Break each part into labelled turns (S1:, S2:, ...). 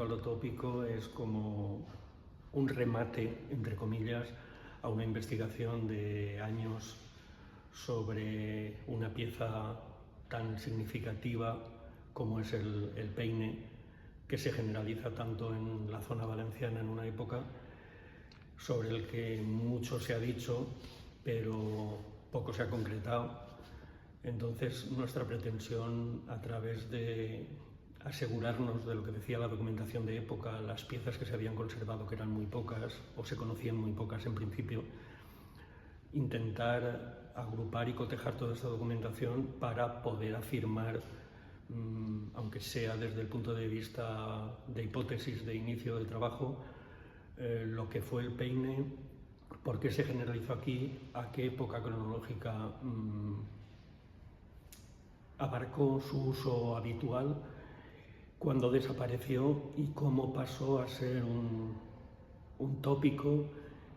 S1: conceptual o tópico es como un remate, entre comillas, a una investigación de años sobre una pieza tan significativa como es el peine, que se generaliza tanto en la zona valenciana en una época, sobre el que mucho se ha dicho, pero poco se ha concretado. Entonces, nuestra pretensión, a través de asegurarnos de lo que decía la documentación de época, las piezas que se habían conservado, que eran muy pocas, o se conocían muy pocas en principio, intentar agrupar y cotejar toda esta documentación para poder afirmar, aunque sea desde el punto de vista de hipótesis de inicio del trabajo, lo que fue el peine, por qué se generalizó aquí, a qué época cronológica abarcó su uso habitual, cuándo desapareció y cómo pasó a ser un tópico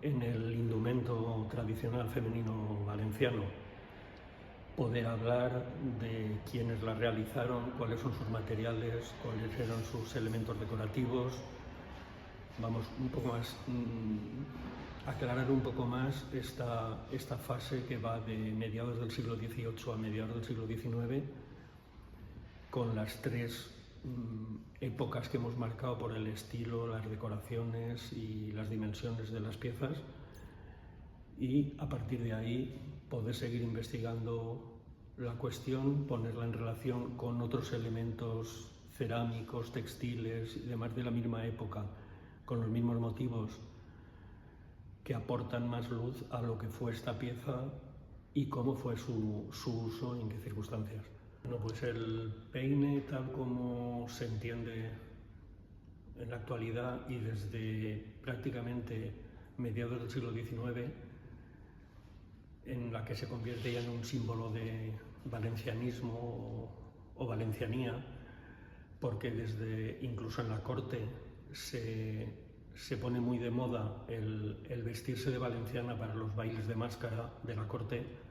S1: en el indumento tradicional femenino valenciano. Poder hablar de quiénes la realizaron, cuáles son sus materiales, cuáles eran sus elementos decorativos. Vamos, un poco más, aclarar un poco más esta fase que va de mediados del siglo XVIII a mediados del siglo XIX, con las tres épocas que hemos marcado por el estilo, las decoraciones y las dimensiones de las piezas, y a partir de ahí poder seguir investigando la cuestión, ponerla en relación con otros elementos cerámicos, textiles y demás de la misma época, con los mismos motivos, que aportan más luz a lo que fue esta pieza y cómo fue su uso y en qué circunstancias. Bueno, pues el peine, tal como se entiende en la actualidad y desde prácticamente mediados del siglo XIX, en la que se convierte ya en un símbolo de valencianismo o valencianía, porque incluso en la corte se pone muy de moda el vestirse de valenciana para los bailes de máscara de la corte.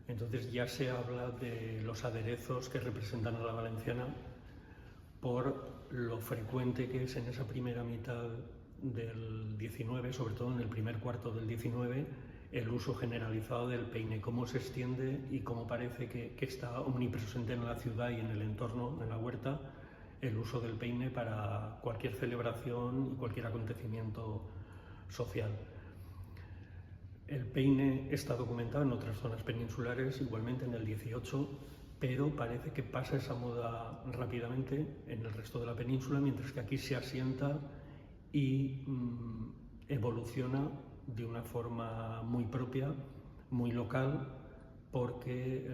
S1: Entonces ya se habla de los aderezos que representan a la valenciana por lo frecuente que es en esa primera mitad del XIX, sobre todo en el primer cuarto del XIX, el uso generalizado del peine, cómo se extiende y cómo parece que está omnipresente en la ciudad y en el entorno, en la huerta, el uso del peine para cualquier celebración y cualquier acontecimiento social. El peine está documentado en otras zonas peninsulares, igualmente en el XVIII, pero parece que pasa esa moda rápidamente en el resto de la península, mientras que aquí se asienta y evoluciona de una forma muy propia, muy local, porque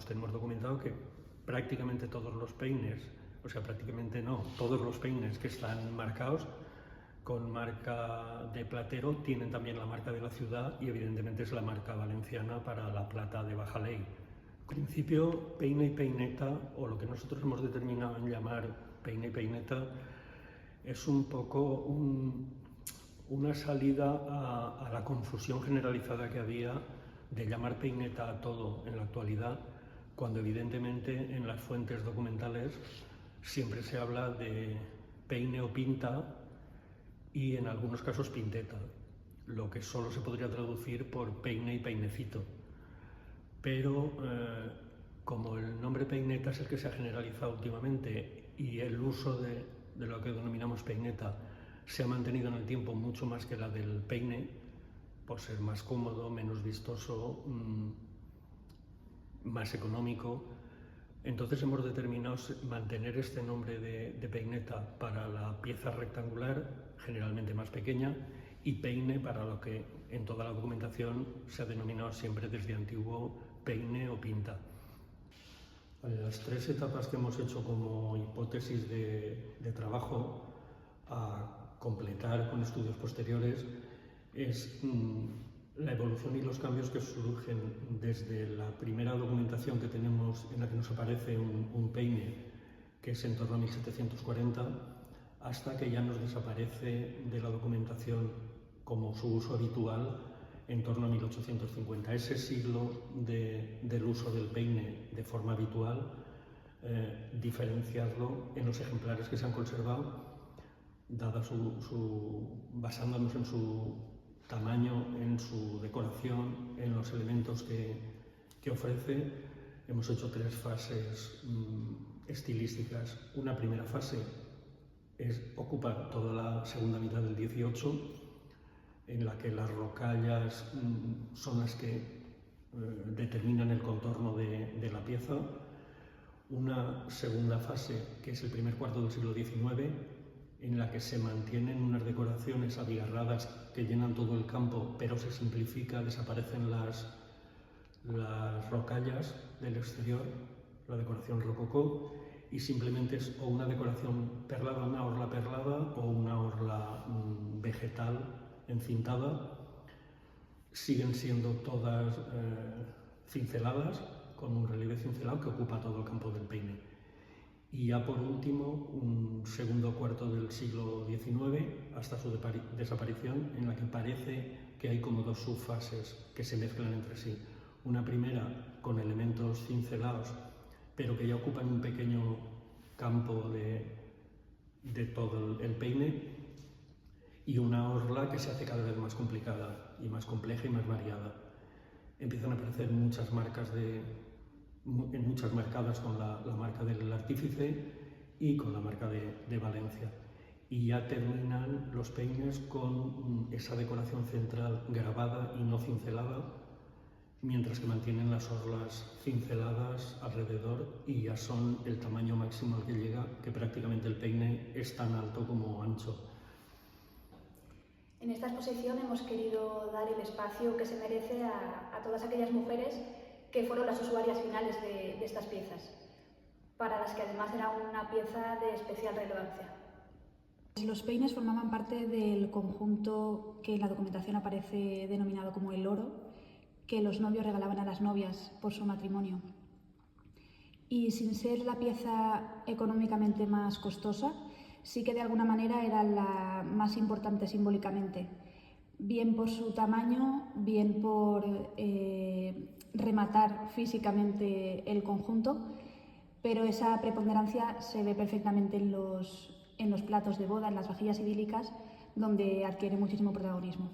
S1: tenemos documentado que prácticamente todos los peines, o sea, prácticamente no, todos los peines que están marcados con marca de platero tienen también la marca de la ciudad y evidentemente es la marca valenciana para la plata de baja ley. En principio, peine y peineta, o lo que nosotros hemos determinado en llamar peine y peineta, es un poco una salida a la confusión generalizada que había de llamar peineta a todo en la actualidad, cuando evidentemente en las fuentes documentales siempre se habla de peine o pinta y en algunos casos pinteta, lo que solo se podría traducir por peine y peinecito. Pero como el nombre peineta es el que se ha generalizado últimamente y el uso de lo que denominamos peineta se ha mantenido en el tiempo mucho más que la del peine, por ser más cómodo, menos vistoso, más económico, entonces hemos determinado mantener este nombre de peineta para la pieza rectangular, generalmente más pequeña, y peine para lo que en toda la documentación se ha denominado siempre desde antiguo peine o pinta. Las tres etapas que hemos hecho como hipótesis de trabajo a completar con estudios posteriores es la evolución y los cambios que surgen desde la primera documentación que tenemos, en la que nos aparece un peine, que es en torno a 1740, hasta que ya nos desaparece de la documentación como su uso habitual en torno a 1850. Ese siglo del uso del peine de forma habitual diferenciarlo en los ejemplares que se han conservado, basándonos en su tamaño, en su decoración, en los elementos que ofrece. Hemos hecho 3 fases estilísticas. Una primera fase ocupa toda la segunda mitad del 18, en la que las rocallas son las que determinan el contorno de la pieza. Una segunda fase, que es el primer cuarto del siglo XIX, en la que se mantienen unas decoraciones abigarradas que llenan todo el campo, pero se simplifica, desaparecen las rocallas del exterior, la decoración rococó, y simplemente es o una decoración perlada, una orla perlada, o una orla vegetal encintada. Siguen siendo todas cinceladas, con un relieve cincelado que ocupa todo el campo del peine. Y ya por último, un segundo cuarto del siglo XIX, hasta su desaparición, en la que parece que hay como 2 subfases que se mezclan entre sí. Una primera con elementos cincelados, pero que ya ocupan un pequeño campo de todo el peine, y una orla que se hace cada vez más complicada y más compleja y más variada. Empiezan a aparecer muchas marcas muchas marcadas con la marca del artífice y con la marca de Valencia. Y ya terminan los peines con esa decoración central grabada y no cincelada, mientras que mantienen las orlas cinceladas alrededor, y ya son el tamaño máximo al que llega, que prácticamente el peine es tan alto como ancho.
S2: En esta exposición hemos querido dar el espacio que se merece a todas aquellas mujeres que fueron las usuarias finales de estas piezas, para las que además era una pieza de especial relevancia.
S3: Los peines formaban parte del conjunto que en la documentación aparece denominado como el oro, que los novios regalaban a las novias por su matrimonio. Y sin ser la pieza económicamente más costosa, sí que de alguna manera era la más importante simbólicamente, bien por su tamaño, bien por rematar físicamente el conjunto, pero esa preponderancia se ve perfectamente en los platos de boda, en las vajillas idílicas, donde adquiere muchísimo protagonismo.